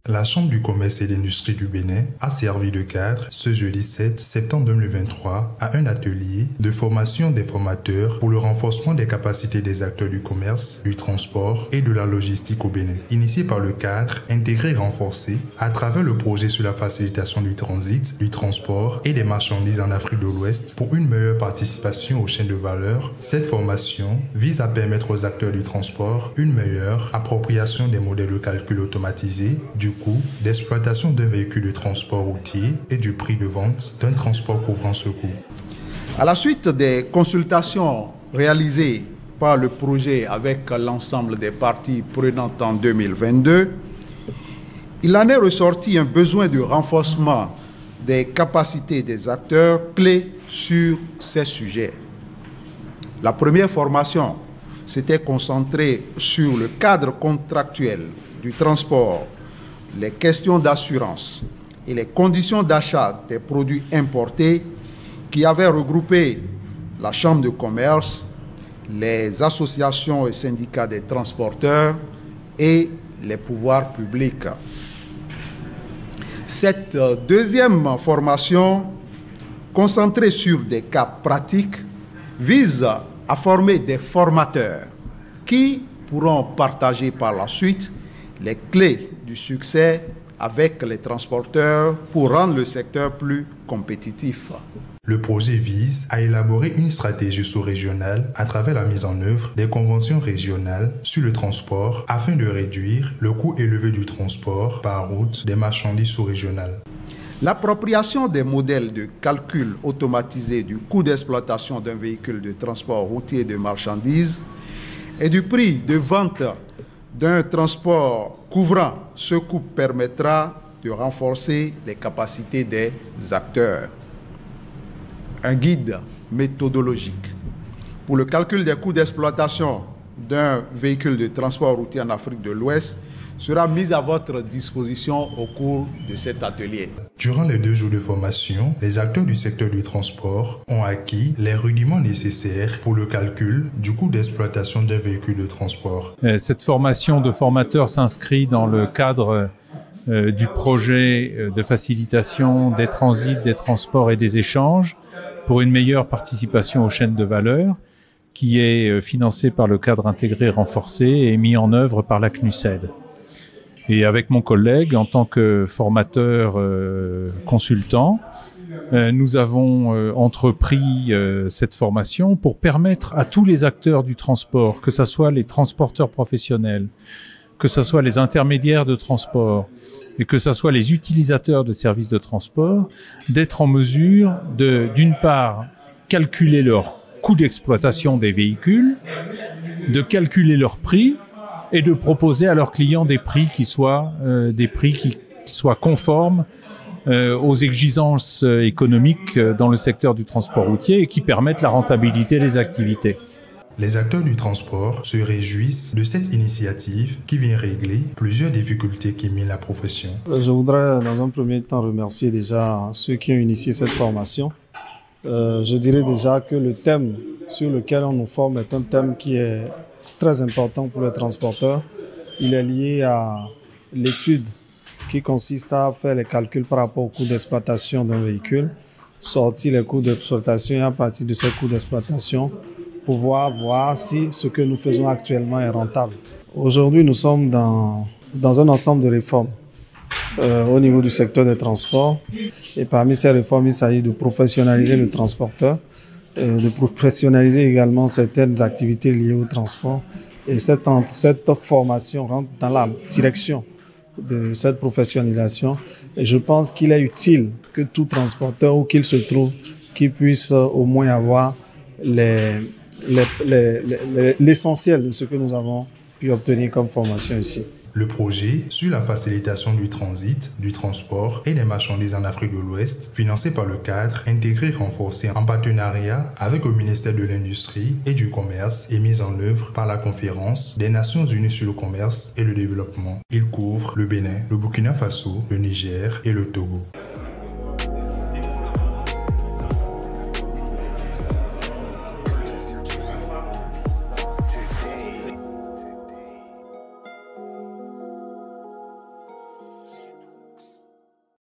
La Chambre du commerce et d'industrie du Bénin a servi de cadre ce jeudi 7 septembre 2023 à un atelier de formation des formateurs pour le renforcement des capacités des acteurs du commerce, du transport et de la logistique au Bénin. Initié par le cadre intégré et renforcé à travers le projet sur la facilitation du transit, du transport et des marchandises en Afrique de l'Ouest pour une meilleure participation aux chaînes de valeur, cette formation vise à permettre aux acteurs du transport une meilleure appropriation des modèles de calcul automatisés, du coût d'exploitation d'un véhicule de transport routier et du prix de vente d'un transport couvrant ce coût. À la suite des consultations réalisées par le projet avec l'ensemble des parties prenantes en 2022, il en est ressorti un besoin de renforcement des capacités des acteurs clés sur ces sujets. La première formation s'était concentrée sur le cadre contractuel du transport, les questions d'assurance et les conditions d'achat des produits importés qui avaient regroupé la Chambre de commerce, les associations et syndicats des transporteurs et les pouvoirs publics. Cette deuxième formation, concentrée sur des cas pratiques, vise à former des formateurs qui pourront partager par la suite les clés du succès avec les transporteurs pour rendre le secteur plus compétitif. Le projet vise à élaborer une stratégie sous-régionale à travers la mise en œuvre des conventions régionales sur le transport afin de réduire le coût élevé du transport par route des marchandises sous-régionales. L'appropriation des modèles de calcul automatisé du coût d'exploitation d'un véhicule de transport routier de marchandises et du prix de vente d'un transport couvrant ce coût permettra de renforcer les capacités des acteurs. Un guide méthodologique pour le calcul des coûts d'exploitation d'un véhicule de transport routier en Afrique de l'Ouest sera mis à votre disposition au cours de cet atelier. Durant les 2 jours de formation, les acteurs du secteur du transport ont acquis les rudiments nécessaires pour le calcul du coût d'exploitation d'un véhicule de transport. Cette formation de formateurs s'inscrit dans le cadre du projet de facilitation des transits, des transports et des échanges pour une meilleure participation aux chaînes de valeur qui est financé par le cadre intégré renforcé et mis en œuvre par la CNUSED. Et avec mon collègue, en tant que formateur consultant, nous avons entrepris cette formation pour permettre à tous les acteurs du transport, que ce soit les transporteurs professionnels, que ce soit les intermédiaires de transport et que ce soit les utilisateurs de services de transport, d'être en mesure de, d'une part, calculer leur coût d'exploitation des véhicules, de calculer leur prix et de proposer à leurs clients des prix qui soient conformes aux exigences économiques dans le secteur du transport routier et qui permettent la rentabilité des activités. Les acteurs du transport se réjouissent de cette initiative qui vient régler plusieurs difficultés qui minent la profession. Je voudrais dans un premier temps remercier déjà ceux qui ont initié cette formation. Je dirais déjà que le thème sur lequel on nous forme est un thème qui est très important pour les transporteurs. Il est lié à l'étude qui consiste à faire les calculs par rapport au coût d'exploitation d'un véhicule, sortir les coûts d'exploitation et à partir de ces coûts d'exploitation, pouvoir voir si ce que nous faisons actuellement est rentable. Aujourd'hui, nous sommes dans un ensemble de réformes au niveau du secteur des transports. Et parmi ces réformes, il s'agit de professionnaliser le transporteur, de professionnaliser également certaines activités liées au transport. Et cette formation rentre dans la direction de cette professionnalisation. Et je pense qu'il est utile que tout transporteur, où qu'il se trouve, qu'il puisse au moins avoir l'essentiel de ce que nous avons pu obtenir comme formation ici. Le projet sur la facilitation du transit, du transport et des marchandises en Afrique de l'Ouest, financé par le cadre intégré renforcé en partenariat avec le ministère de l'Industrie et du Commerce et mis en œuvre par la Conférence des Nations Unies sur le commerce et le développement. Il couvre le Bénin, le Burkina Faso, le Niger et le Togo.